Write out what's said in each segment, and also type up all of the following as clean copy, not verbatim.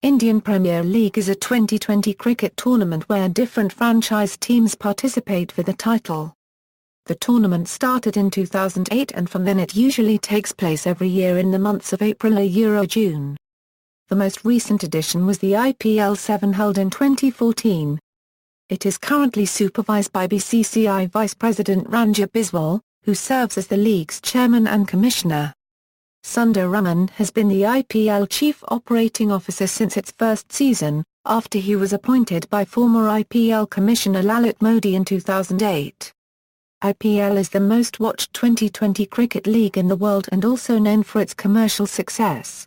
Indian Premier League is a 2020 cricket tournament where different franchise teams participate for the title. The tournament started in 2008 and from then it usually takes place every year in the months of April or June. The most recent edition was the IPL 7 held in 2014. It is currently supervised by BCCI Vice-President Ranjib Biswal, who serves as the league's chairman and commissioner. Sundar Raman has been the IPL Chief Operating Officer since its first season, after he was appointed by former IPL Commissioner Lalit Modi in 2008. IPL is the most-watched 2020 cricket league in the world and also known for its commercial success.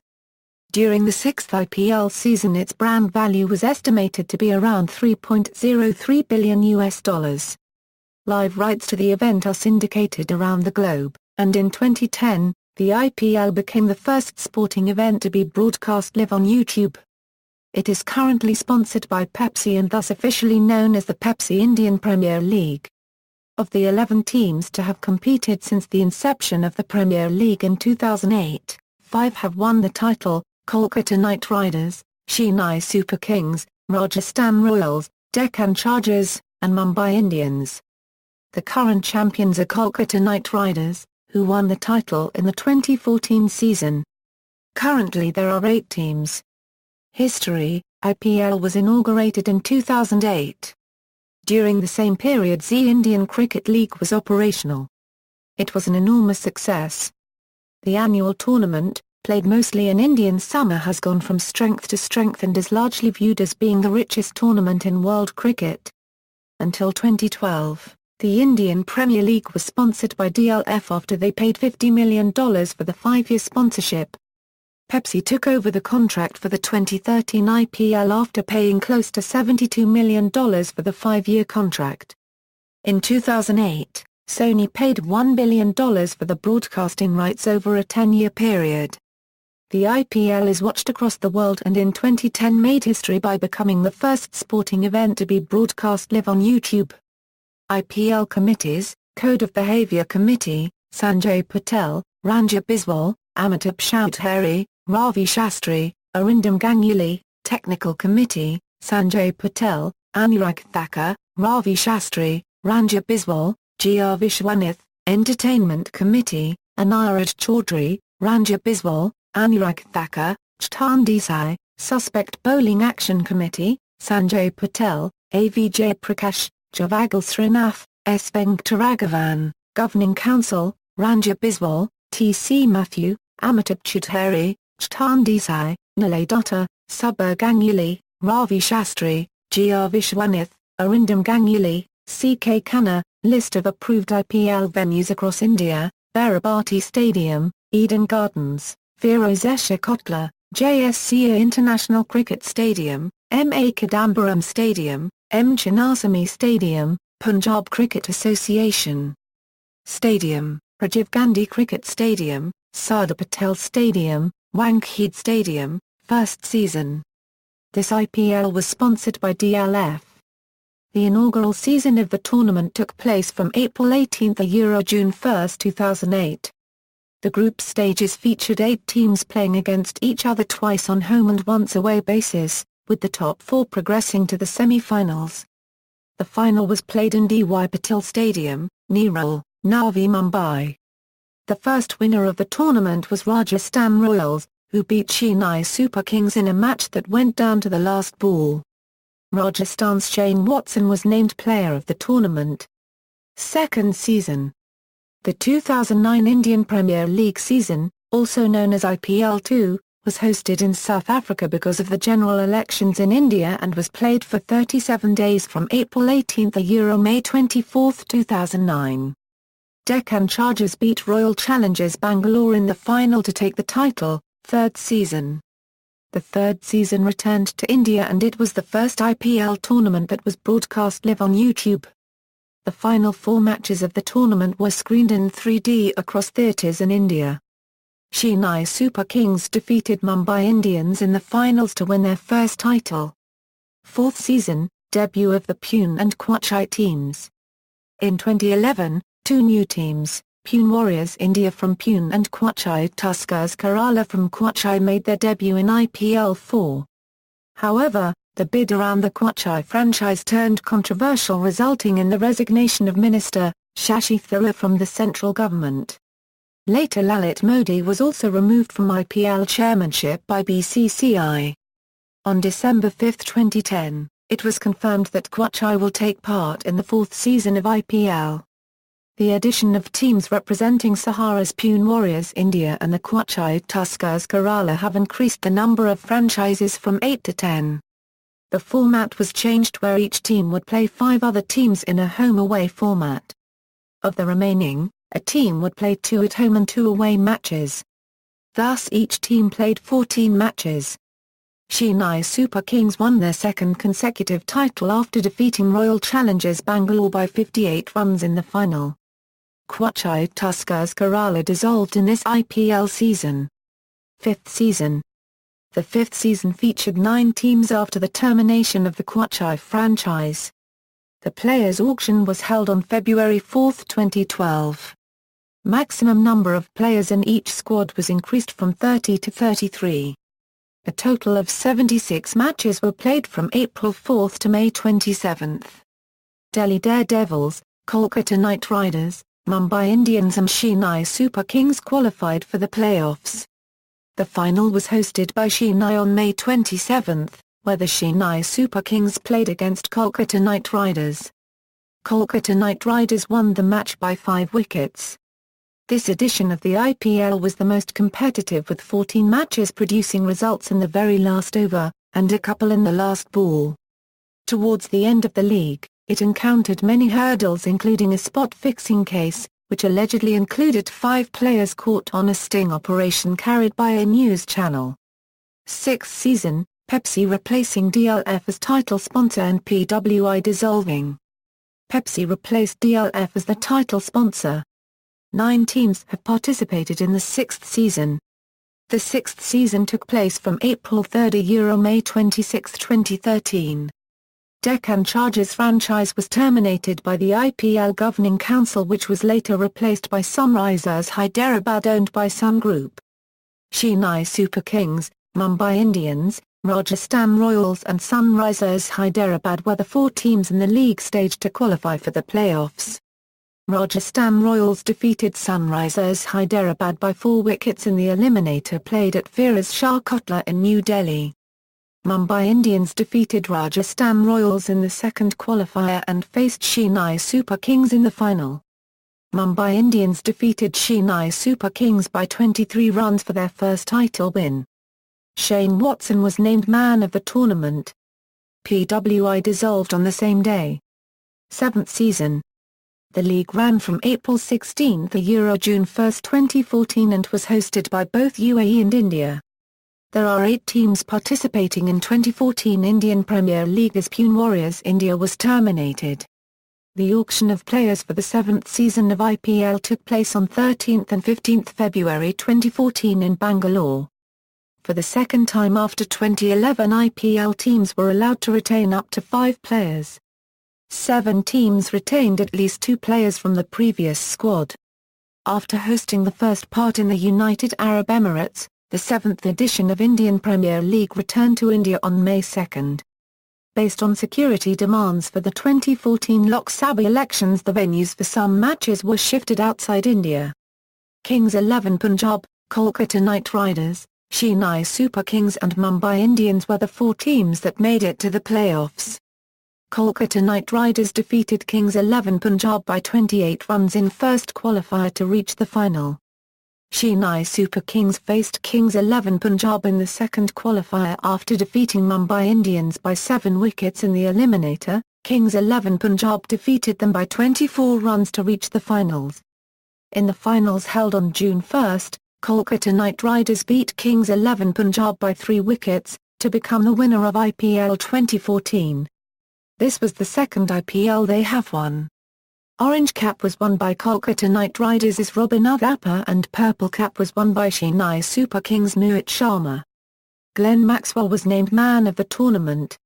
During the sixth IPL season its brand value was estimated to be around $3.03 billion. Live rights to the event are syndicated around the globe, and in 2010, the IPL became the first sporting event to be broadcast live on YouTube. It is currently sponsored by Pepsi and thus officially known as the Pepsi Indian Premier League. Of the 11 teams to have competed since the inception of the Premier League in 2008, 5 have won the title: Kolkata Knight Riders, Chennai Super Kings, Rajasthan Royals, Deccan Chargers, and Mumbai Indians. The current champions are Kolkata Knight Riders, who won the title in the 2014 season. Currently there are 8 teams. History: IPL was inaugurated in 2008. During the same period the Indian Cricket League was operational. It was an enormous success. The annual tournament, played mostly in Indian summer, has gone from strength to strength and is largely viewed as being the richest tournament in world cricket. Until 2012, the Indian Premier League was sponsored by DLF after they paid $50 million for the 5-year sponsorship. Pepsi took over the contract for the 2013 IPL after paying close to $72 million for the 5-year contract. In 2008, Sony paid $1 billion for the broadcasting rights over a 10-year period. The IPL is watched across the world and in 2010 made history by becoming the first sporting event to be broadcast live on YouTube. IPL committees: Code of Behaviour Committee, Sanjay Patel, Ranjib Biswal, Amitabh Chaudhary, Ravi Shastri, Arindam Ganguly. Technical Committee: Sanjay Patel, Anurag Thakur, Ravi Shastri, Ranjib Biswal, G.R. Vishwanath. Entertainment Committee: Anirudh Chaudhary, Ranjib Biswal, Anurag Thakur, Chtan Desai. Suspect Bowling Action Committee: Sanjay Patel, A.V. Jayaprakash, Javagal Srinath, S. Venkataraghavan. Governing Council: Ranjib Biswal, T.C. Matthew, Amitabh Chaudhary, Chtan Desai, Nilay Dutta, Subbar Ganguly, Ravi Shastri, G.R. Vishwanath, Arindam Ganguly, C.K. Khanna. List of approved IPL venues across India: Barabati Stadium, Eden Gardens, Firozeshah Kotla, JSCA International Cricket Stadium, M.A. Kadambaram Stadium, M. Chinnaswamy Stadium, Punjab Cricket Association Stadium, Rajiv Gandhi Cricket Stadium, Sardar Patel Stadium, Wankhede Stadium. First season. This IPL was sponsored by DLF. The inaugural season of the tournament took place from April 18 to June 1, 2008. The group stages featured 8 teams playing against each other twice on home and once away basis, with the top 4 progressing to the semi-finals. The final was played in D.Y. Patil Stadium, Nerul, Navi Mumbai. The first winner of the tournament was Rajasthan Royals, who beat Chennai Super Kings in a match that went down to the last ball. Rajasthan's Shane Watson was named player of the tournament. Second season. The 2009 Indian Premier League season, also known as IPL 2, was hosted in South Africa because of the general elections in India and was played for 37 days from April 18 to May 24, 2009. Deccan Chargers beat Royal Challengers Bangalore in the final to take the title. Third season. The third season returned to India and it was the first IPL tournament that was broadcast live on YouTube. The final 4 matches of the tournament were screened in 3D across theatres in India. Chennai Super Kings defeated Mumbai Indians in the finals to win their first title. Fourth season, debut of the Pune and Quachai teams. In 2011, 2 new teams, Pune Warriors India from Pune and Quachai Tuskers Kerala from Quachai made their debut in IPL 4. However, the bid around the Quachai franchise turned controversial, resulting in the resignation of Minister Shashi Tharoor from the central government. Later, Lalit Modi was also removed from IPL chairmanship by BCCI. On December 5, 2010, it was confirmed that Quachai will take part in the fourth season of IPL. The addition of teams representing Sahara's Pune Warriors India and the Quachai Tuskers Kerala have increased the number of franchises from 8 to 10. The format was changed where each team would play 5 other teams in a home-away format. Of the remaining, a team would play 2 at-home and 2 away matches. Thus each team played 14 matches. Chennai Super Kings won their second consecutive title after defeating Royal Challengers Bangalore by 58 runs in the final. Quachai Tuskers Kerala dissolved in this IPL season. Fifth season. The fifth season featured 9 teams after the termination of the Quachai franchise. The players' auction was held on February 4, 2012. Maximum number of players in each squad was increased from 30 to 33. A total of 76 matches were played from April 4 to May 27. Delhi Daredevils, Kolkata Knight Riders, Mumbai Indians and Chennai Super Kings qualified for the playoffs. The final was hosted by Chennai on May 27, where the Chennai Super Kings played against Kolkata Knight Riders. Kolkata Knight Riders won the match by 5 wickets. This edition of the IPL was the most competitive, with 14 matches producing results in the very last over, and a couple in the last ball. Towards the end of the league, it encountered many hurdles, including a spot-fixing case, which allegedly included 5 players caught on a sting operation carried by a news channel. Sixth season, Pepsi replacing DLF as title sponsor and PWI dissolving. Pepsi replaced DLF as the title sponsor. 9 teams have participated in the sixth season. The sixth season took place from April 3 to May 26, 2013. Deccan Chargers franchise was terminated by the IPL Governing Council, which was later replaced by Sunrisers Hyderabad, owned by Sun Group. Chennai Super Kings, Mumbai Indians, Rajasthan Royals and Sunrisers Hyderabad were the 4 teams in the league stage to qualify for the playoffs. Rajasthan Royals defeated Sunrisers Hyderabad by 4 wickets in the eliminator played at Firoz Shah Kotla in New Delhi. Mumbai Indians defeated Rajasthan Royals in the second qualifier and faced Chennai Super Kings in the final. Mumbai Indians defeated Chennai Super Kings by 23 runs for their first title win. Shane Watson was named man of the tournament. PWI dissolved on the same day. Seventh season. The league ran from April 16 to June 1, 2014 and was hosted by both UAE and India. There are 8 teams participating in 2014 Indian Premier League as Pune Warriors India was terminated. The auction of players for the 7th season of IPL took place on 13 and 15 February 2014 in Bangalore. For the second time after 2011, IPL teams were allowed to retain up to 5 players. 7 teams retained at least 2 players from the previous squad. After hosting the first part in the United Arab Emirates, the 7th edition of Indian Premier League returned to India on May 2. Based on security demands for the 2014 Lok Sabha elections, the venues for some matches were shifted outside India. Kings 11 Punjab, Kolkata Knight Riders, Chennai Super Kings and Mumbai Indians were the 4 teams that made it to the playoffs. Kolkata Knight Riders defeated Kings 11 Punjab by 28 runs in first qualifier to reach the final. Chennai Super Kings faced Kings 11 Punjab in the second qualifier after defeating Mumbai Indians by 7 wickets in the eliminator. Kings 11 Punjab defeated them by 24 runs to reach the finals. In the finals held on June 1, Kolkata Knight Riders beat Kings 11 Punjab by 3 wickets, to become the winner of IPL 2014. This was the second IPL they have won. Orange Cap was won by Kolkata Knight Riders as Robin Uthappa and Purple Cap was won by Chennai Super Kings' Mohit Sharma. Glenn Maxwell was named man of the tournament.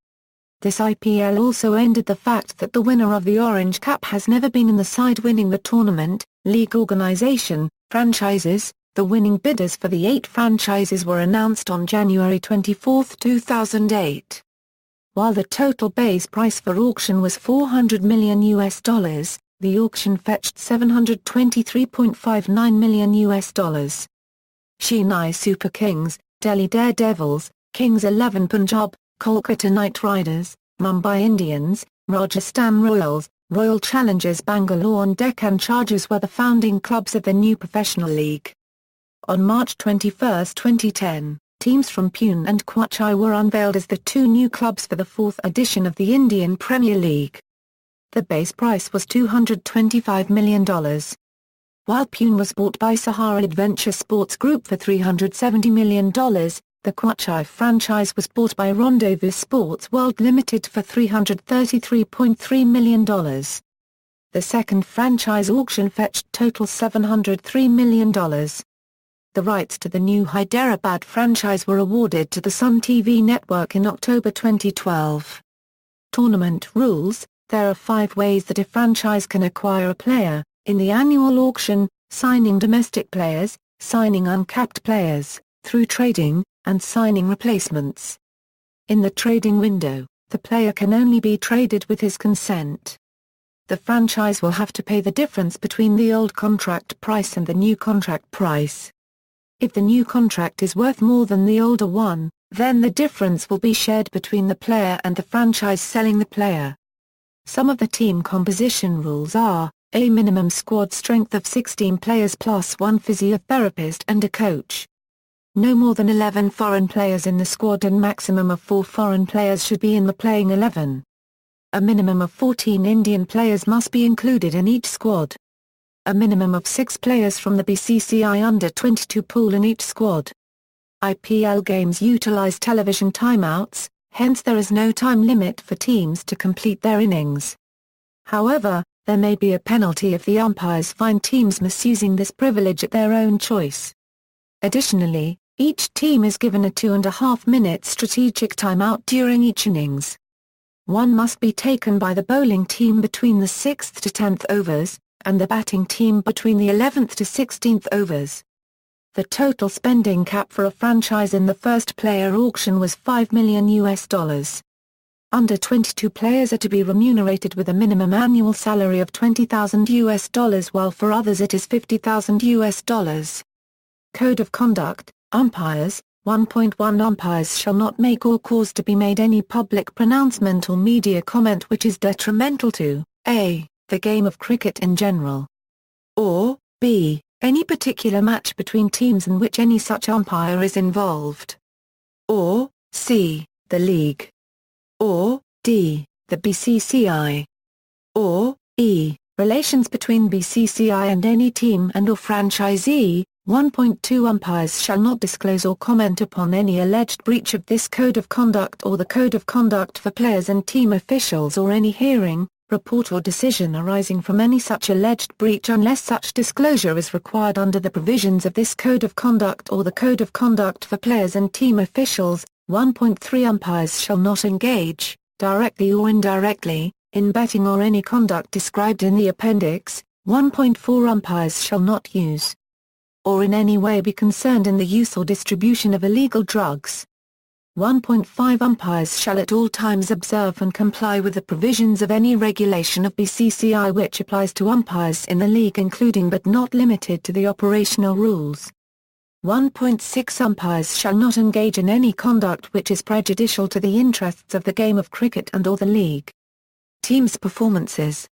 This IPL also ended the fact that the winner of the Orange Cap has never been in the side winning the tournament. League organisation, franchises. The winning bidders for the 8 franchises were announced on January 24, 2008. While the total base price for auction was $400 million, the auction fetched $723.59 million. Chennai Super Kings, Delhi Daredevils, Kings 11 Punjab, Kolkata Knight Riders, Mumbai Indians, Rajasthan Royals, Royal Challengers Bangalore and Deccan Chargers were the founding clubs of the new professional league. On March 21, 2010, teams from Pune and Kochi were unveiled as the two new clubs for the fourth edition of the Indian Premier League. The base price was $225 million. While Pune was bought by Sahara Adventure Sports Group for $370 million, the Kochi franchise was bought by Rendezvous Sports World Limited for $333.3 million. The second franchise auction fetched total $703 million. The rights to the new Hyderabad franchise were awarded to the Sun TV network in October 2012. Tournament rules: there are 5 ways that a franchise can acquire a player: in the annual auction, signing domestic players, signing uncapped players, through trading, and signing replacements. In the trading window, the player can only be traded with his consent. The franchise will have to pay the difference between the old contract price and the new contract price. If the new contract is worth more than the older one, then the difference will be shared between the player and the franchise selling the player. Some of the team composition rules are: a minimum squad strength of 16 players plus 1 physiotherapist and a coach. No more than 11 foreign players in the squad and maximum of 4 foreign players should be in the playing 11. A minimum of 14 Indian players must be included in each squad. A minimum of 6 players from the BCCI Under-22 pool in each squad. IPL games utilize television timeouts, hence there is no time limit for teams to complete their innings. However, there may be a penalty if the umpires find teams misusing this privilege at their own choice. Additionally, each team is given a 2.5-minute strategic timeout during each innings. One must be taken by the bowling team between the 6th to 10th overs, and the batting team between the 11th to 16th overs. The total spending cap for a franchise in the first player auction was $5 million. Under-22 players are to be remunerated with a minimum annual salary of $20,000, while for others it is $50,000. Code of Conduct: Umpires. 1.1 Umpires shall not make or cause to be made any public pronouncement or media comment which is detrimental to a. the game of cricket in general, or b. any particular match between teams in which any such umpire is involved, or c. the league, or d. the BCCI, or e. relations between BCCI and any team and/or franchisee. 1.2 Umpires shall not disclose or comment upon any alleged breach of this code of conduct or the code of conduct for players and team officials or any hearing, report or decision arising from any such alleged breach unless such disclosure is required under the provisions of this code of conduct or the code of conduct for players and team officials. 1.3 Umpires shall not engage, directly or indirectly, in betting or any conduct described in the appendix. 1.4 Umpires shall not use or in any way be concerned in the use or distribution of illegal drugs. 1.5 Umpires shall at all times observe and comply with the provisions of any regulation of BCCI which applies to umpires in the league including but not limited to the operational rules. 1.6 Umpires shall not engage in any conduct which is prejudicial to the interests of the game of cricket and/or the league. Teams' performances.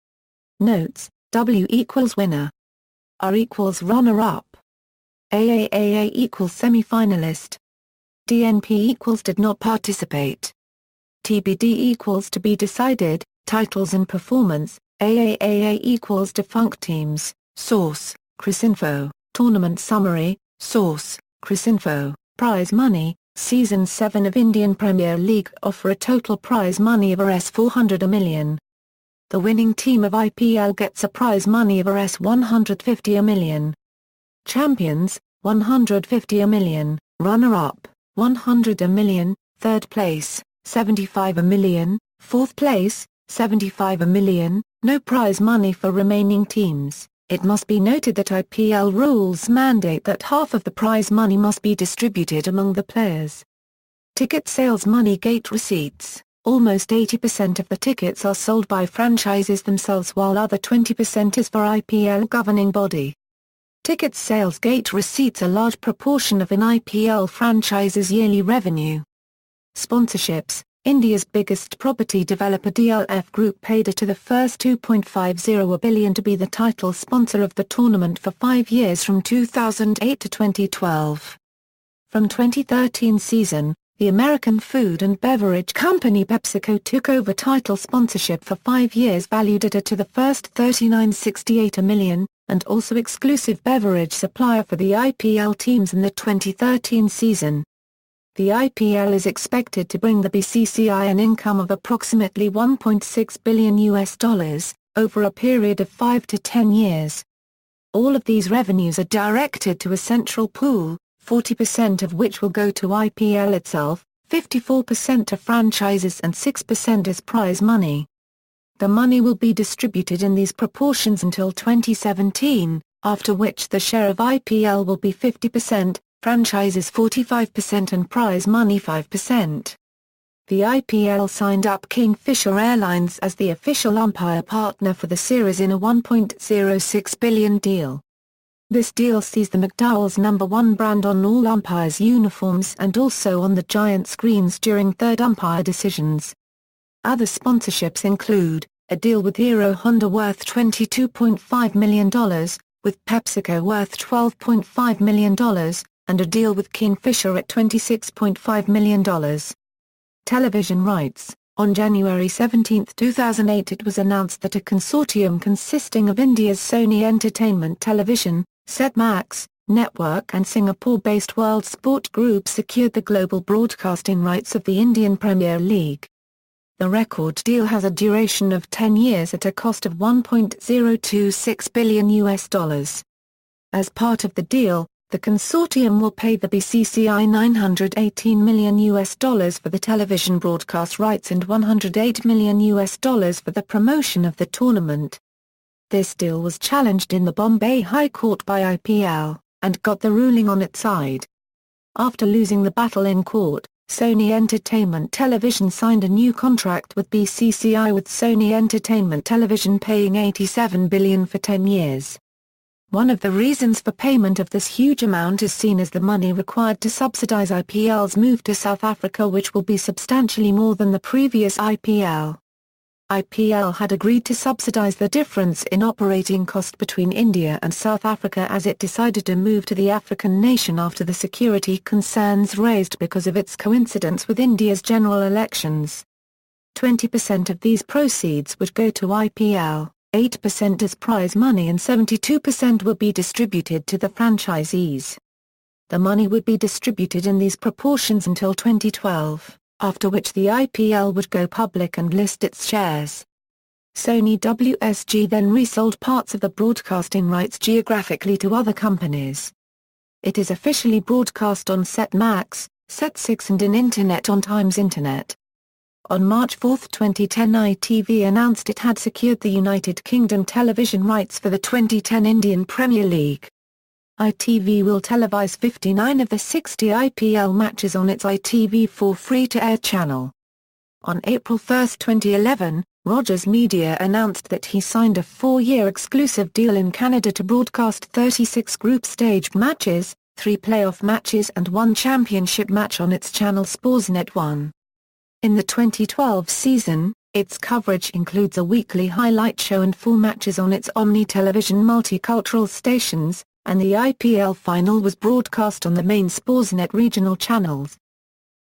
Notes: W equals winner. R equals runner-up. AAAA equals semi-finalist. DNP equals did not participate. TBD equals to be decided, titles and performance. AAAA equals defunct teams. Source: Cricinfo. Tournament summary. Source: Cricinfo. Prize money. Season 7 of Indian Premier League offer a total prize money of Rs 400 million. The winning team of IPL gets a prize money of Rs 150 million. Champions, 150 million, runner-up, 100 million, third place, 75 million, fourth place, 75 million, no prize money for remaining teams. It must be noted that IPL rules mandate that half of the prize money must be distributed among the players. Ticket sales money gate receipts. Almost 80% of the tickets are sold by franchises themselves, while other 20% is for IPL governing body. Ticket sales gate receipts a large proportion of an IPL franchise's yearly revenue. Sponsorships. India's biggest property developer DLF Group paid to the first 2.50 billion to be the title sponsor of the tournament for 5 years from 2008 to 2012. From 2013 season, the American food and beverage company PepsiCo took over title sponsorship for 5 years valued at to the first $39.68 million, and also exclusive beverage supplier for the IPL teams in the 2013 season. The IPL is expected to bring the BCCI an income of approximately $1.6 billion over a period of 5 to 10 years. All of these revenues are directed to a central pool, 40% of which will go to IPL itself, 54% to franchises and 6% as prize money. The money will be distributed in these proportions until 2017, after which the share of IPL will be 50%, franchises 45% and prize money 5%. The IPL signed up Kingfisher Airlines as the official umpire partner for the series in a $1.06 billion deal. This deal sees the McDowell's #1 brand on all umpires' uniforms and also on the giant screens during third umpire decisions. Other sponsorships include, a deal with Hero Honda worth $22.5 million, with PepsiCo worth $12.5 million, and a deal with Kingfisher at $26.5 million. Television rights. On January 17, 2008 it was announced that a consortium consisting of India's Sony Entertainment Television, Set Max, Network and Singapore-based World Sport Group secured the global broadcasting rights of the Indian Premier League. The record deal has a duration of 10 years at a cost of $1.026 billion. As part of the deal, the consortium will pay the BCCI $918 million for the television broadcast rights and $108 million for the promotion of the tournament. This deal was challenged in the Bombay High Court by IPL, and got the ruling on its side. After losing the battle in court, Sony Entertainment Television signed a new contract with BCCI, with Sony Entertainment Television paying $87 billion for 10 years. One of the reasons for payment of this huge amount is seen as the money required to subsidize IPL's move to South Africa, which will be substantially more than the previous IPL. IPL had agreed to subsidize the difference in operating cost between India and South Africa as it decided to move to the African nation after the security concerns raised because of its coincidence with India's general elections. 20% of these proceeds would go to IPL, 8% as prize money and 72% would be distributed to the franchisees. The money would be distributed in these proportions until 2012. After which the IPL would go public and list its shares. Sony WSG then resold parts of the broadcasting rights geographically to other companies. It is officially broadcast on Set Max, Set 6 and in Internet on Times Internet. On March 4, 2010 ITV announced it had secured the United Kingdom television rights for the 2010 Indian Premier League. ITV will televise 59 of the 60 IPL matches on its ITV4 free-to-air channel. On April 1, 2011, Rogers Media announced that he signed a 4-year exclusive deal in Canada to broadcast 36 group stage matches, 3 playoff matches and 1 championship match on its channel Sportsnet 1. In the 2012 season, its coverage includes a weekly highlight show and 4 matches on its Omni Television multicultural stations, and the IPL final was broadcast on the main Sportsnet regional channels.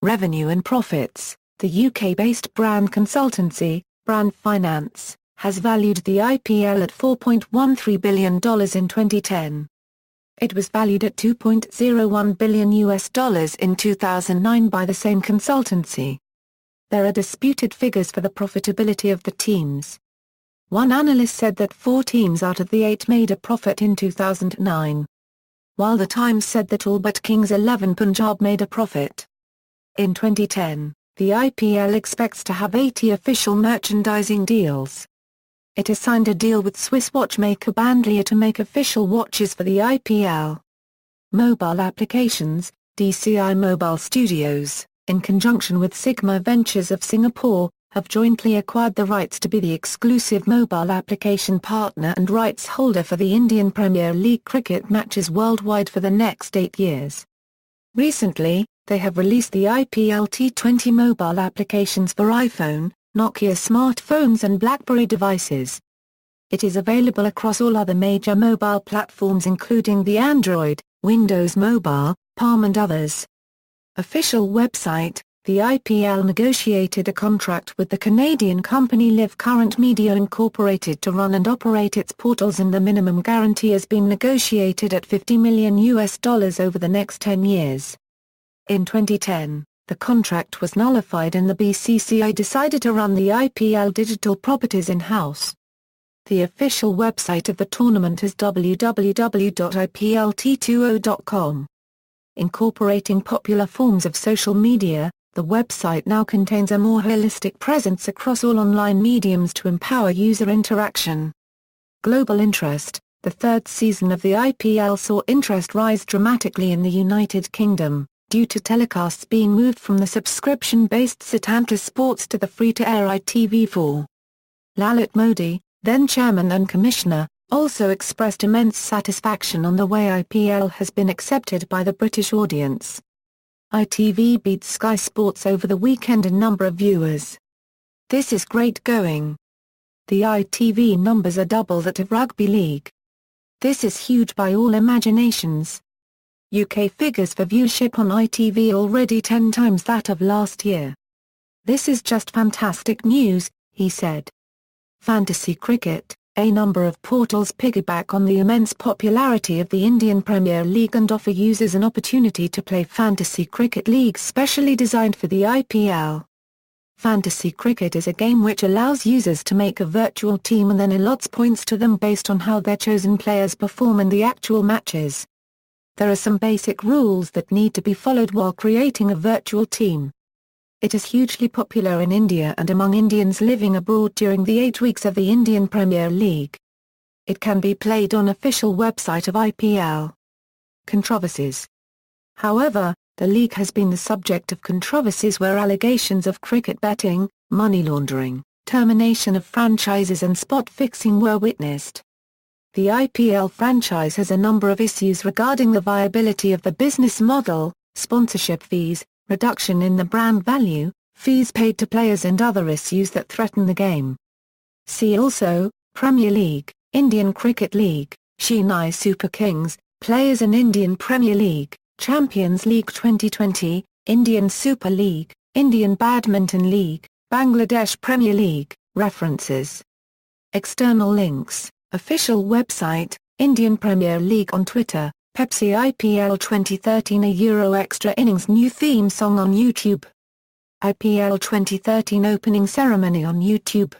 Revenue and profits. The UK-based brand consultancy, Brand Finance, has valued the IPL at $4.13 billion in 2010. It was valued at $2.01 billion in 2009 by the same consultancy. There are disputed figures for the profitability of the teams. One analyst said that 4 teams out of the 8 made a profit in 2009. While the Times said that all but Kings 11 Punjab made a profit. In 2010, the IPL expects to have 80 official merchandising deals. It has signed a deal with Swiss watchmaker Bandlier to make official watches for the IPL. Mobile applications. DCI Mobile Studios, in conjunction with Sigma Ventures of Singapore, have jointly acquired the rights to be the exclusive mobile application partner and rights holder for the Indian Premier League cricket matches worldwide for the next 8 years. Recently, they have released the IPL T20 mobile applications for iPhone, Nokia smartphones and BlackBerry devices. It is available across all other major mobile platforms including the Android, Windows Mobile, Palm and others. Official website: the IPL negotiated a contract with the Canadian company Live Current Media Incorporated to run and operate its portals, and the minimum guarantee has been negotiated at $50 million over the next 10 years. In 2010, the contract was nullified and the BCCI decided to run the IPL digital properties in-house. The official website of the tournament is www.iplt20.com. Incorporating popular forms of social media, the website now contains a more holistic presence across all online mediums to empower user interaction. Global interest: the third season of the IPL saw interest rise dramatically in the United Kingdom, due to telecasts being moved from the subscription-based Setanta Sports to the free-to-air ITV4. Lalit Modi, then chairman and commissioner, also expressed immense satisfaction on the way IPL has been accepted by the British audience. ITV beat Sky Sports over the weekend in number of viewers. This is great going. The ITV numbers are double that of Rugby League. This is huge by all imaginations. UK figures for viewership on ITV already 10 times that of last year. This is just fantastic news, he said. Fantasy cricket: a number of portals piggyback on the immense popularity of the Indian Premier League and offer users an opportunity to play fantasy cricket leagues specially designed for the IPL. Fantasy cricket is a game which allows users to make a virtual team and then allots points to them based on how their chosen players perform in the actual matches. There are some basic rules that need to be followed while creating a virtual team. It is hugely popular in India and among Indians living abroad during the 8 weeks of the Indian Premier League. It can be played on official website of IPL. Controversies. However, the league has been the subject of controversies where allegations of cricket betting, money laundering, termination of franchises and spot fixing were witnessed. The IPL franchise has a number of issues regarding the viability of the business model, sponsorship fees, reduction in the brand value, fees paid to players and other issues that threaten the game. See also: Premier League, Indian Cricket League, Chennai Super Kings, players in Indian Premier League, Champions League 2020, Indian Super League, Indian Badminton League, Bangladesh Premier League. References. External links: official website, Indian Premier League on Twitter, Pepsi IPL 2013 a Extra Innings new theme song on YouTube. IPL 2013 opening ceremony on YouTube.